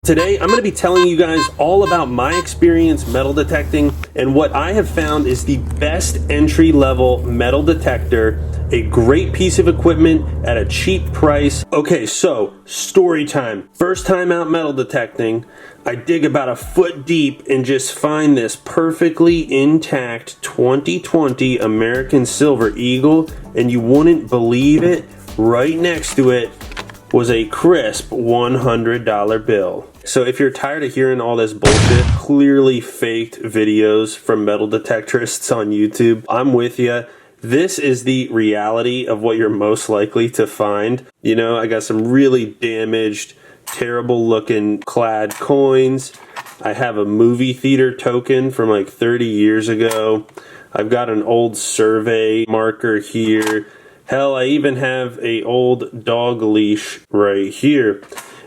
Today, I'm going to be telling you guys all about my experience metal detecting and what I have found is the best entry-level metal detector, a great piece of equipment at a cheap price. Okay, so story time. First time out metal detecting, I dig about a foot deep and just find this perfectly intact 2020 American Silver Eagle, and you wouldn't believe it, right next to it was a crisp $100 bill. So if you're tired of hearing all this bullshit, clearly faked videos from metal detectorists on YouTube, I'm with you. This is the reality of what you're most likely to find. You know, I got some really damaged, terrible looking clad coins. I have a movie theater token from like 30 years ago. I've got an old survey marker here. Hell, I even have a old dog leash right here.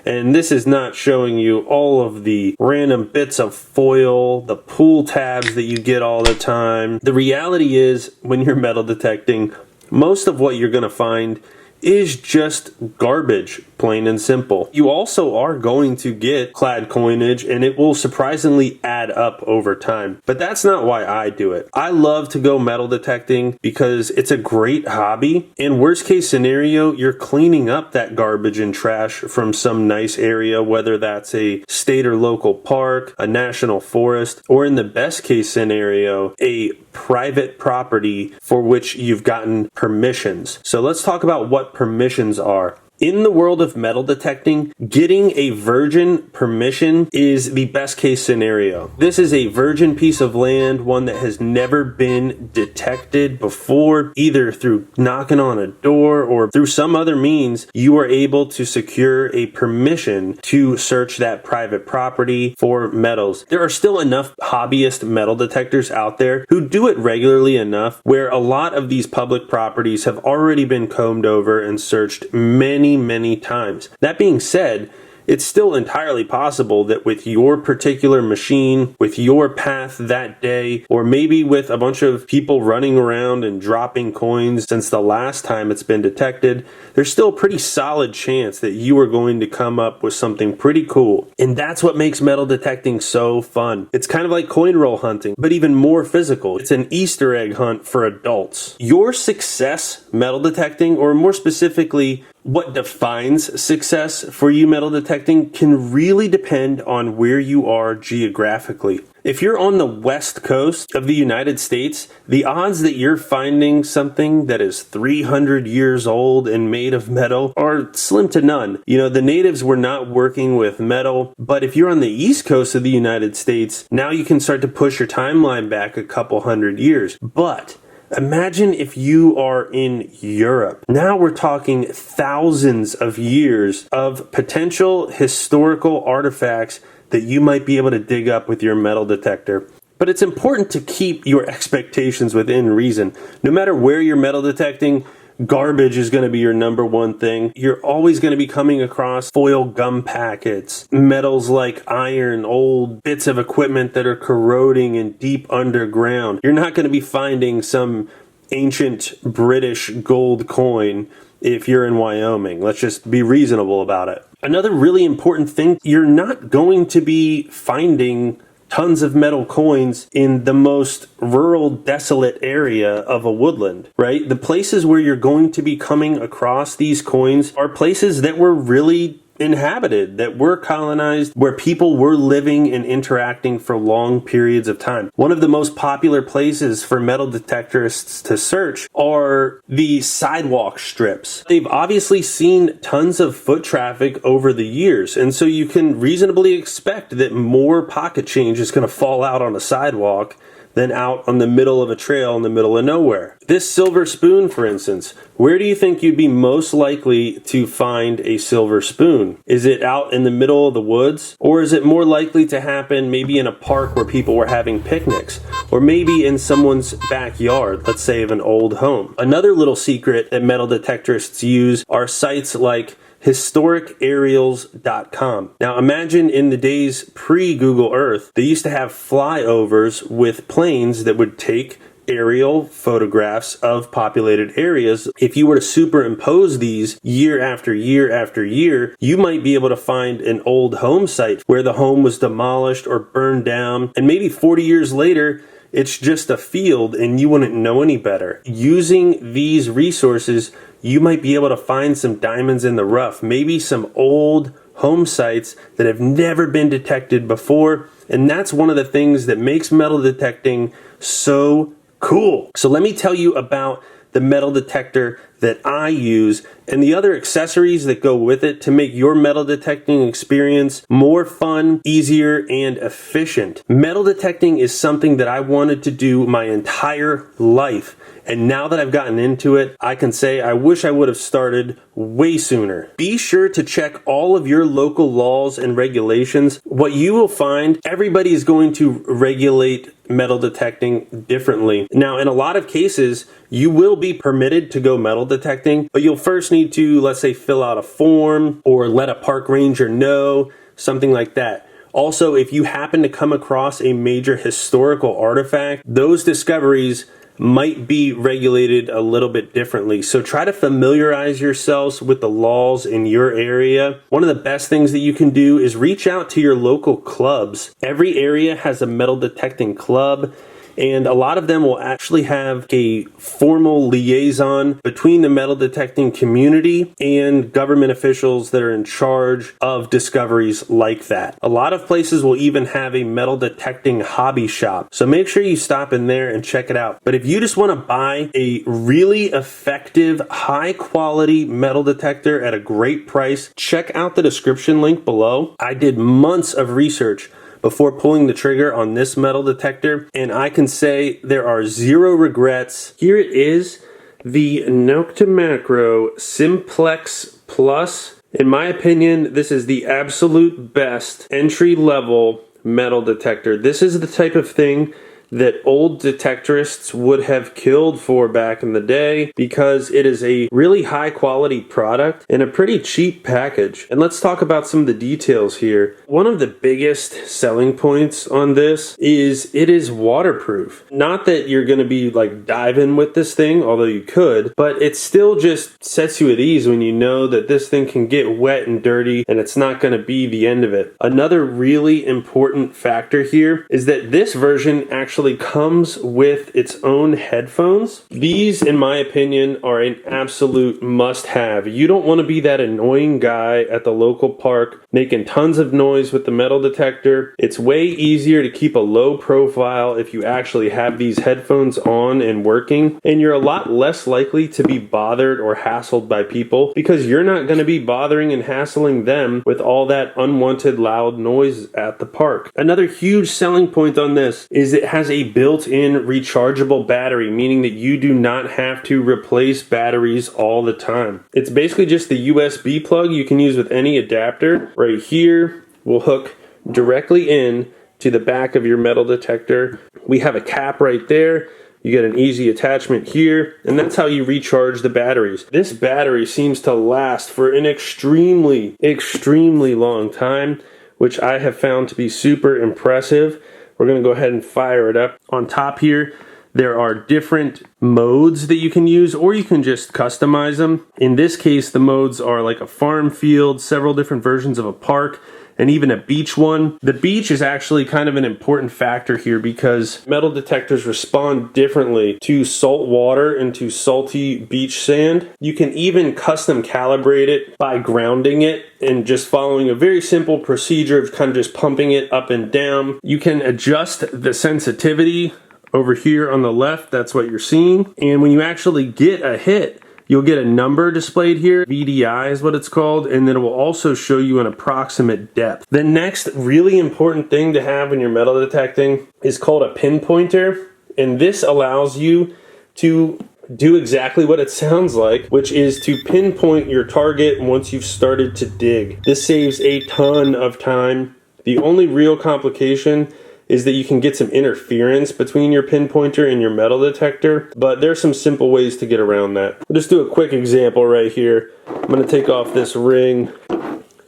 And this is not showing you all of the random bits of foil, the pull tabs that you get all the time. The reality is, when you're metal detecting, most of what you're going to find is just garbage, plain and simple. You also are going to get clad coinage, and it will surprisingly add up over time. But that's not why I do it. I love to go metal detecting because it's a great hobby. In worst case scenario, you're cleaning up that garbage and trash from some nice area, whether that's a state or local park, a national forest, or in the best case scenario, a private property for which you've gotten permissions. So let's talk about what permissions are. In the world of metal detecting, getting a virgin permission is the best case scenario. This is a virgin piece of land, one that has never been detected before, either through knocking on a door or through some other means. You are able to secure a permission to search that private property for metals. There are still enough hobbyist metal detectors out there who do it regularly enough where a lot of these public properties have already been combed over and searched many times. That being said, it's still entirely possible that with your particular machine, with your path that day, or maybe with a bunch of people running around and dropping coins since the last time it's been detected, there's still a pretty solid chance that you are going to come up with something pretty cool. And that's what makes metal detecting so fun. It's kind of like coin roll hunting, but even more physical. It's an Easter egg hunt for adults. Your success metal detecting, or more specifically, what defines success for you metal detecting, can really depend on where you are geographically. If you're on the west coast of the United States, the odds that you're finding something that is 300 years old and made of metal are slim to none. You know, the natives were not working with metal, but if you're on the east coast of the United States, now you can start to push your timeline back a couple hundred years. But imagine if you are in Europe. Now we're talking thousands of years of potential historical artifacts that you might be able to dig up with your metal detector. But it's important to keep your expectations within reason. No matter where you're metal detecting, garbage is going to be your number one thing. You're always going to be coming across foil gum packets, metals like iron, old bits of equipment that are corroding and deep underground. You're not going to be finding some ancient British gold coin if you're in Wyoming. Let's just be reasonable about it. Another really important thing, you're not going to be finding tons of metal coins in the most rural, desolate area of a woodland, right? The places where you're going to be coming across these coins are places that were really inhabited, that were colonized, where people were living and interacting for long periods of time. One of the most popular places for metal detectorists to search are the sidewalk strips. They've obviously seen tons of foot traffic over the years, and so you can reasonably expect that more pocket change is going to fall out on a sidewalk than out on the middle of a trail in the middle of nowhere. This silver spoon, for instance, where do you think you'd be most likely to find a silver spoon? Is it out in the middle of the woods? Or is it more likely to happen maybe in a park where people were having picnics? Or maybe in someone's backyard, let's say of an old home? Another little secret that metal detectorists use are sites like historicaerials.com. Now imagine in the days pre-Google Earth, they used to have flyovers with planes that would take aerial photographs of populated areas. If you were to superimpose these year after year after year, you might be able to find an old home site where the home was demolished or burned down, and maybe 40 years later, it's just a field and you wouldn't know any better. Using these resources, you might be able to find some diamonds in the rough, maybe some old home sites that have never been detected before. And that's one of the things that makes metal detecting so cool. So let me tell you about the metal detector that I use and the other accessories that go with it to make your metal detecting experience more fun, easier, and efficient. Metal detecting is something that I wanted to do my entire life. And now that I've gotten into it, I can say I wish I would have started way sooner. Be sure to check all of your local laws and regulations. What you will find, everybody is going to regulate metal detecting differently. Now, in a lot of cases, you will be permitted to go metal detecting, but you'll first need to, let's say, fill out a form or let a park ranger know, something like that. Also, if you happen to come across a major historical artifact, those discoveries might be regulated a little bit differently. So try to familiarize yourselves with the laws in your area. One of the best things that you can do is reach out to your local clubs. Every area has a metal detecting club, and a lot of them will actually have a formal liaison between the metal detecting community and government officials that are in charge of discoveries like that. A lot of places will even have a metal detecting hobby shop, so make sure you stop in there and check it out. But if you just want to buy a really effective, high quality metal detector at a great price, check out the description link below. I did months of research before pulling the trigger on this metal detector, and I can say there are zero regrets. Here it is, the Nocta Macro Simplex Plus. In my opinion, this is the absolute best entry-level metal detector. This is the type of thing that old detectorists would have killed for back in the day because it is a really high quality product in a pretty cheap package. And let's talk about some of the details here. One of the biggest selling points on this is it is waterproof. Not that you're going to be like diving with this thing, although you could, but it still just sets you at ease when you know that this thing can get wet and dirty and it's not going to be the end of it. Another really important factor here is that this version actually comes with its own headphones. These, in my opinion, are an absolute must-have. You don't want to be that annoying guy at the local park making tons of noise with the metal detector. It's way easier to keep a low profile if you actually have these headphones on and working, and you're a lot less likely to be bothered or hassled by people because you're not going to be bothering and hassling them with all that unwanted loud noise at the park. Another huge selling point on this is it has a built-in rechargeable battery, meaning that you do not have to replace batteries all the time. It's basically just the USB plug you can use with any adapter. Right here will hook directly in to the back of your metal detector. We have a cap right there. You get an easy attachment here, and that's how you recharge the batteries. This battery seems to last for an extremely, extremely long time, which I have found to be super impressive. We're going to go ahead and fire it up. On top here, there are different modes that you can use, or you can just customize them. In this case, the modes are like a farm field, several different versions of a park, and even a beach one. The beach is actually kind of an important factor here because metal detectors respond differently to salt water and to salty beach sand. You can even custom calibrate it by grounding it and just following a very simple procedure of kind of just pumping it up and down. You can adjust the sensitivity over here on the left. That's what you're seeing. And when you actually get a hit, you'll get a number displayed here. VDI is what it's called, and then it will also show you an approximate depth. The next really important thing to have when you're metal detecting is called a pinpointer, and this allows you to do exactly what it sounds like, which is to pinpoint your target once you've started to dig. This saves a ton of time. The only real complication is that you can get some interference between your pinpointer and your metal detector, but there's some simple ways to get around that. We'll just do a quick example right here. I'm going to take off this ring.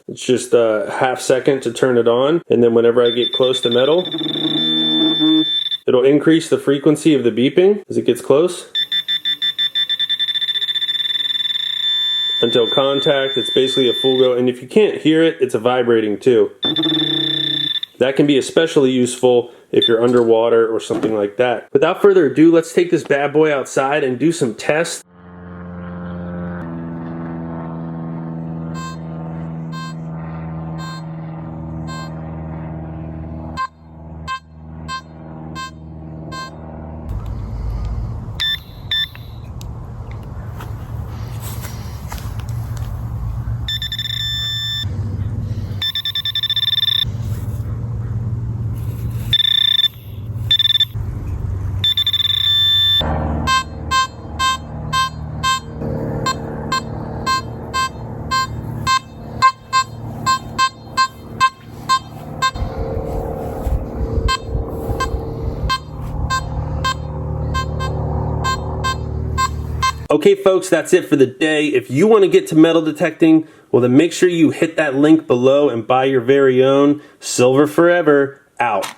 It's just a half second to turn it on, and then whenever I get close to metal, It'll increase the frequency of the beeping as it gets close. Until contact, it's basically a full go. And if you can't hear it, it's a vibrating too. That can be especially useful if you're underwater or something like that. Without further ado, let's take this bad boy outside and do some tests. Okay folks, that's it for the day. If you want to get to metal detecting, well then make sure you hit that link below and buy your very own. Silver Forever, out.